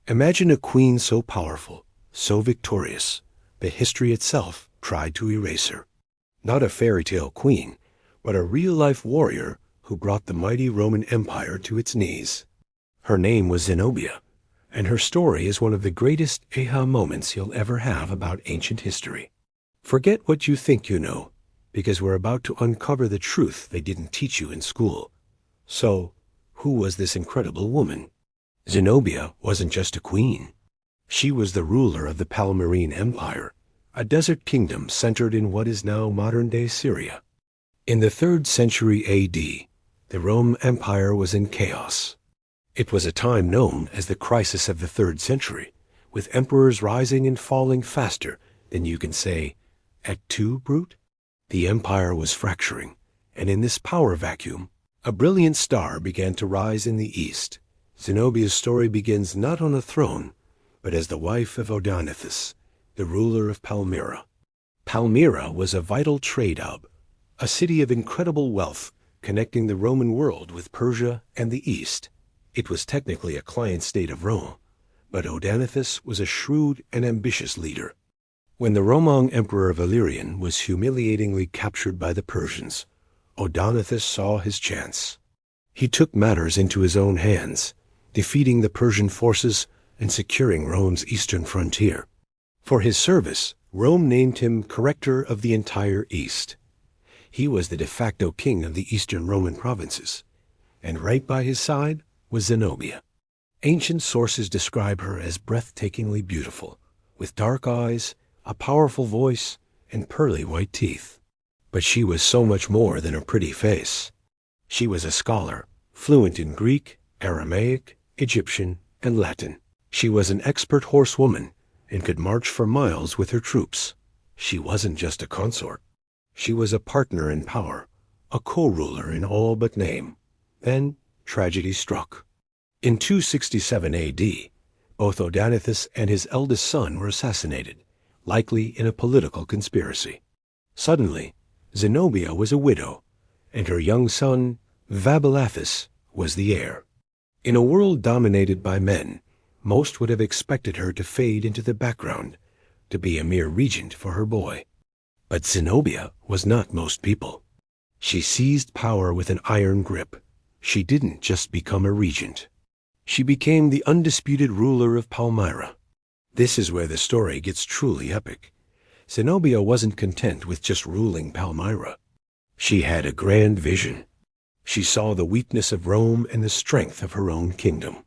Imagine a queen so powerful, so victorious, that history itself tried to erase her. Not a fairy tale queen, but a real-life warrior who brought the mighty Roman Empire to its knees. Her name was Zenobia, and her story is one of the greatest aha moments you'll ever have about ancient history. Forget what you think you know, because we're about to uncover the truth they didn't teach you in school. So, who was this incredible woman? Zenobia wasn't just a queen. She was the ruler of the Palmyrene Empire, a desert kingdom centered in what is now modern-day Syria. In the 3rd century A.D., the Roman Empire was in chaos. It was a time known as the crisis of the 3rd century, with emperors rising and falling faster than you can say, "Et tu, Brute?" The empire was fracturing, and in this power vacuum, a brilliant star began to rise in the east. Zenobia's story begins not on a throne, but as the wife of Odaenathus, the ruler of Palmyra. Palmyra was a vital trade hub, a city of incredible wealth connecting the Roman world with Persia and the East. It was technically a client state of Rome, but Odaenathus was a shrewd and ambitious leader. When the Roman Emperor Valerian was humiliatingly captured by the Persians, Odaenathus saw his chance. He took matters into his own hands, defeating the Persian forces and securing Rome's eastern frontier. For his service, Rome named him Corrector of the entire East. He was the de facto king of the eastern Roman provinces, and right by his side was Zenobia. Ancient sources describe her as breathtakingly beautiful, with dark eyes, a powerful voice, and pearly white teeth. But she was so much more than a pretty face. She was a scholar, fluent in Greek, Aramaic, Egyptian, and Latin. She was an expert horsewoman and could march for miles with her troops. She wasn't just a consort. She was a partner in power, a co-ruler in all but name. Then tragedy struck. In 267 A.D., both Odaenathus and his eldest son were assassinated, likely in a political conspiracy. Suddenly, Zenobia was a widow, and her young son, Vabilathus, was the heir. In a world dominated by men, most would have expected her to fade into the background, to be a mere regent for her boy. But Zenobia was not most people. She seized power with an iron grip. She didn't just become a regent. She became the undisputed ruler of Palmyra. This is where the story gets truly epic. Zenobia wasn't content with just ruling Palmyra. She had a grand vision. She saw the weakness of Rome and the strength of her own kingdom.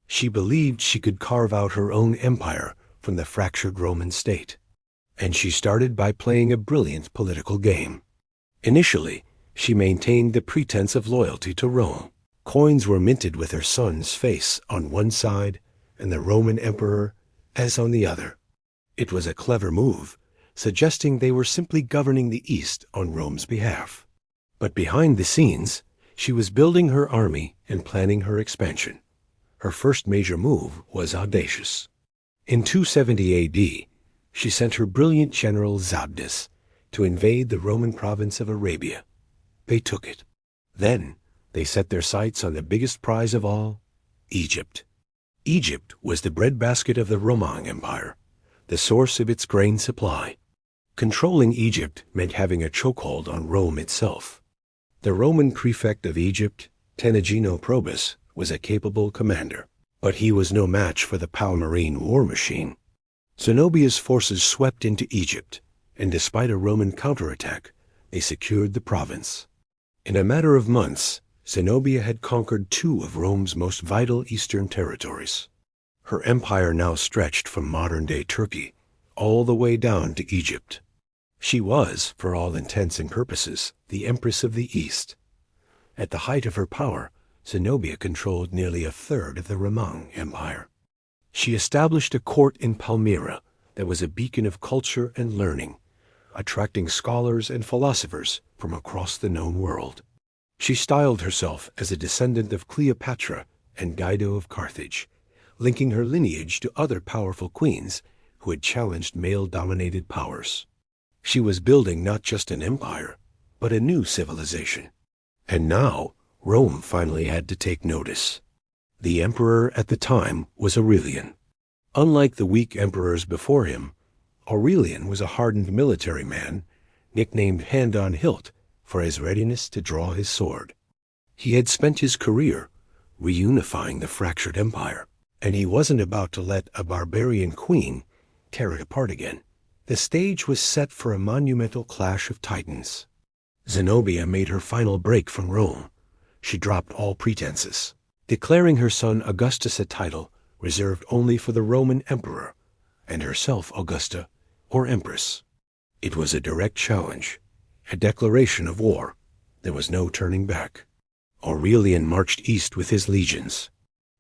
She believed she could carve out her own empire from the fractured Roman state. And she started by playing a brilliant political game. Initially, she maintained the pretense of loyalty to Rome. Coins were minted with her son's face on one side and the Roman emperor as on the other. It was a clever move, suggesting they were simply governing the East on Rome's behalf. But behind the scenes, she was building her army and planning her expansion. Her first major move was audacious. In 270 A.D., she sent her brilliant general Zabdis to invade the Roman province of Arabia. They took it. Then they set their sights on the biggest prize of all, Egypt. Egypt was the breadbasket of the Roman Empire, the source of its grain supply. Controlling Egypt meant having a chokehold on Rome itself. The Roman prefect of Egypt, Tenagino Probus, was a capable commander, but he was no match for the Palmyrene war machine. Zenobia's forces swept into Egypt, and despite a Roman counterattack, they secured the province. In a matter of months, Zenobia had conquered 2 of Rome's most vital eastern territories. Her empire now stretched from modern-day Turkey all the way down to Egypt. She was, for all intents and purposes, the Empress of the East. At the height of her power, Zenobia controlled nearly a third of the Roman Empire. She established a court in Palmyra that was a beacon of culture and learning, attracting scholars and philosophers from across the known world. She styled herself as a descendant of Cleopatra and Dido of Carthage, linking her lineage to other powerful queens who had challenged male-dominated powers. She was building not just an empire, but a new civilization. And now, Rome finally had to take notice. The emperor at the time was Aurelian, Unlike the weak emperors before him, Aurelian was a hardened military man, nicknamed Hand on Hilt for his readiness to draw his sword. He had spent his career reunifying the fractured empire, and he wasn't about to let a barbarian queen tear it apart again. The stage was set for a monumental clash of titans. Zenobia made her final break from Rome. She dropped all pretenses, declaring her son Augustus a title reserved only for the Roman emperor, and herself Augusta, or Empress. It was a direct challenge, a declaration of war. There was no turning back. Aurelian marched east with his legions.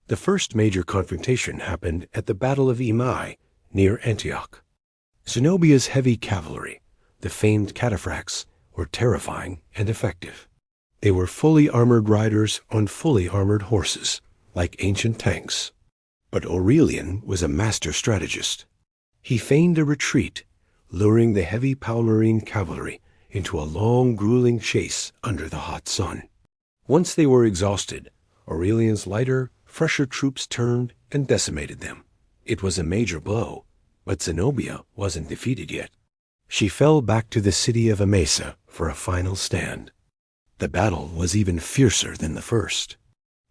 The first major confrontation happened at the Battle of Emai, near Antioch. Zenobia's heavy cavalry, the famed cataphracts, were terrifying and effective. They were fully armored riders on fully armored horses, like ancient tanks. But Aurelian was a master strategist. He feigned a retreat, luring the heavy Palmyrene cavalry into a long, grueling chase under the hot sun. Once they were exhausted, Aurelian's lighter, fresher troops turned and decimated them. It was a major blow, but Zenobia wasn't defeated yet. She fell back to the city of Emesa for a final stand. The battle was even fiercer than the first.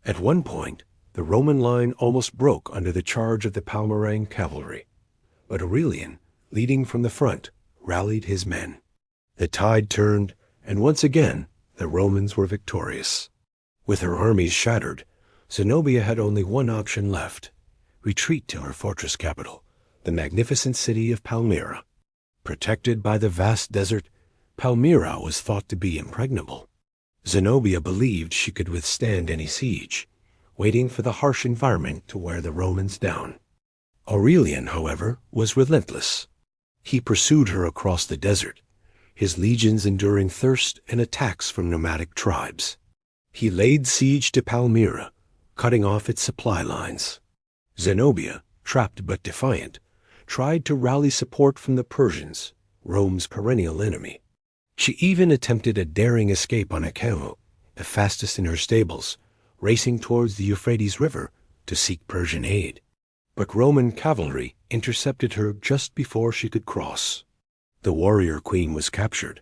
At one point, the Roman line almost broke under the charge of the Palmyrene cavalry, but Aurelian, leading from the front, rallied his men. The tide turned, and once again the Romans were victorious. With her armies shattered, Zenobia had only one option left: retreat to her fortress capital, the magnificent city of Palmyra. Protected by the vast desert, Palmyra was thought to be impregnable. Zenobia believed she could withstand any siege, waiting for the harsh environment to wear the Romans down. Aurelian, however, was relentless. He pursued her across the desert, his legions enduring thirst and attacks from nomadic tribes. He laid siege to Palmyra, cutting off its supply lines. Zenobia, trapped but defiant, tried to rally support from the Persians, Rome's perennial enemy. She even attempted a daring escape on a camel, the fastest in her stables, racing towards the Euphrates River to seek Persian aid. But Roman cavalry intercepted her just before she could cross. The warrior queen was captured.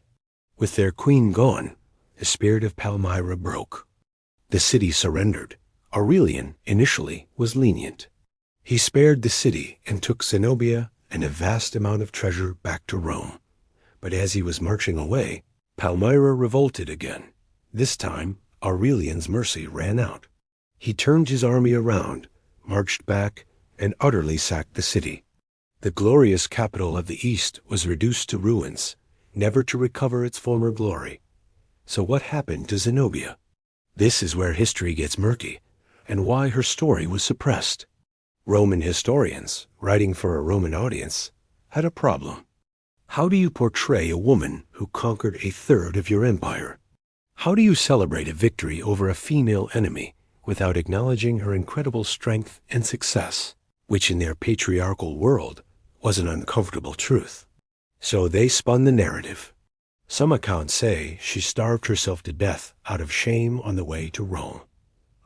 With their queen gone, the spirit of Palmyra broke. The city surrendered. Aurelian, initially, was lenient. He spared the city and took Zenobia and a vast amount of treasure back to Rome. But as he was marching away, Palmyra revolted again. This time, Aurelian's mercy ran out. He turned his army around, marched back, and utterly sacked the city. The glorious capital of the East was reduced to ruins, never to recover its former glory. So what happened to Zenobia? This is where history gets murky, and why her story was suppressed. Roman historians, writing for a Roman audience, had a problem. How do you portray a woman who conquered a third of your empire? How do you celebrate a victory over a female enemy without acknowledging her incredible strength and success, which in their patriarchal world was an uncomfortable truth? So they spun the narrative. Some accounts say she starved herself to death out of shame on the way to Rome.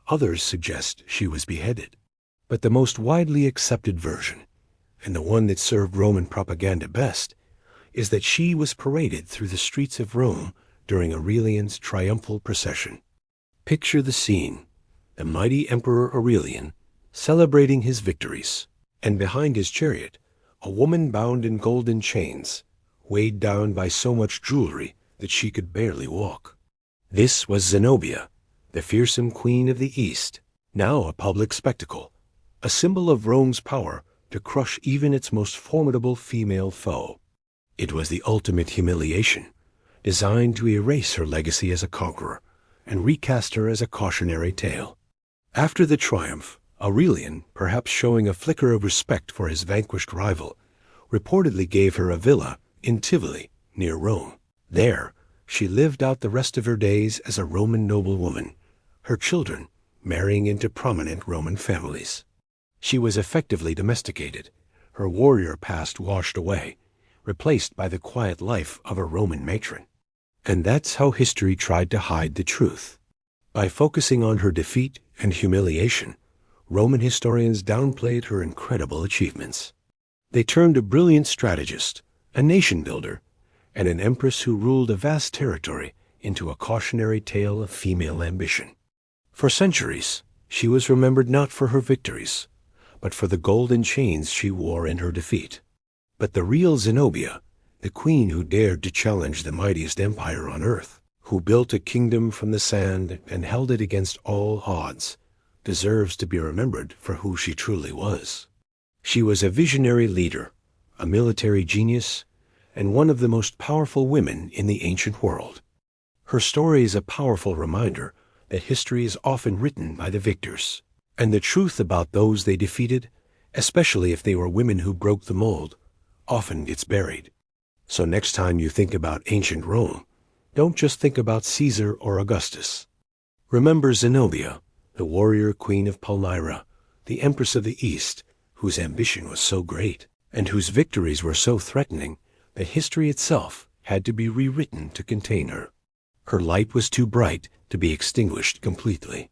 Others suggest she was beheaded. But the most widely accepted version, and the one that served Roman propaganda best, is that she was paraded through the streets of Rome during Aurelian's triumphal procession. Picture the scene: the mighty Emperor Aurelian celebrating his victories, and behind his chariot, a woman bound in golden chains, weighed down by so much jewelry that she could barely walk. This was Zenobia, the fearsome queen of the East, now a public spectacle, a symbol of Rome's power to crush even its most formidable female foe. It was the ultimate humiliation, designed to erase her legacy as a conqueror and recast her as a cautionary tale. After the triumph, Aurelian, perhaps showing a flicker of respect for his vanquished rival, reportedly gave her a villa in Tivoli, near Rome. There, she lived out the rest of her days as a Roman noblewoman, her children marrying into prominent Roman families. She was effectively domesticated, her warrior past washed away, replaced by the quiet life of a Roman matron. And that's how history tried to hide the truth. By focusing on her defeat and humiliation, Roman historians downplayed her incredible achievements. They turned a brilliant strategist, a nation builder, and an empress who ruled a vast territory into a cautionary tale of female ambition. For centuries, she was remembered not for her victories, but for the golden chains she wore in her defeat. But the real Zenobia, the queen who dared to challenge the mightiest empire on earth, who built a kingdom from the sand and held it against all odds, deserves to be remembered for who she truly was. She was a visionary leader, a military genius, and one of the most powerful women in the ancient world. Her story is a powerful reminder that history is often written by the victors, and the truth about those they defeated, especially if they were women who broke the mold, often gets buried. So next time you think about ancient Rome, don't just think about Caesar or Augustus. Remember Zenobia, the warrior queen of Palmyra, the empress of the East, whose ambition was so great, and whose victories were so threatening that history itself had to be rewritten to contain her. Her light was too bright to be extinguished completely.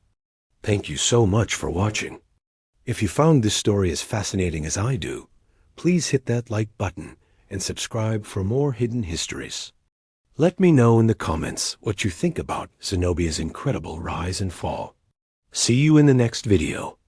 Thank you so much for watching. If you found this story as fascinating as I do, please hit that like button and subscribe for more hidden histories. Let me know in the comments what you think about Zenobia's incredible rise and fall. See you in the next video.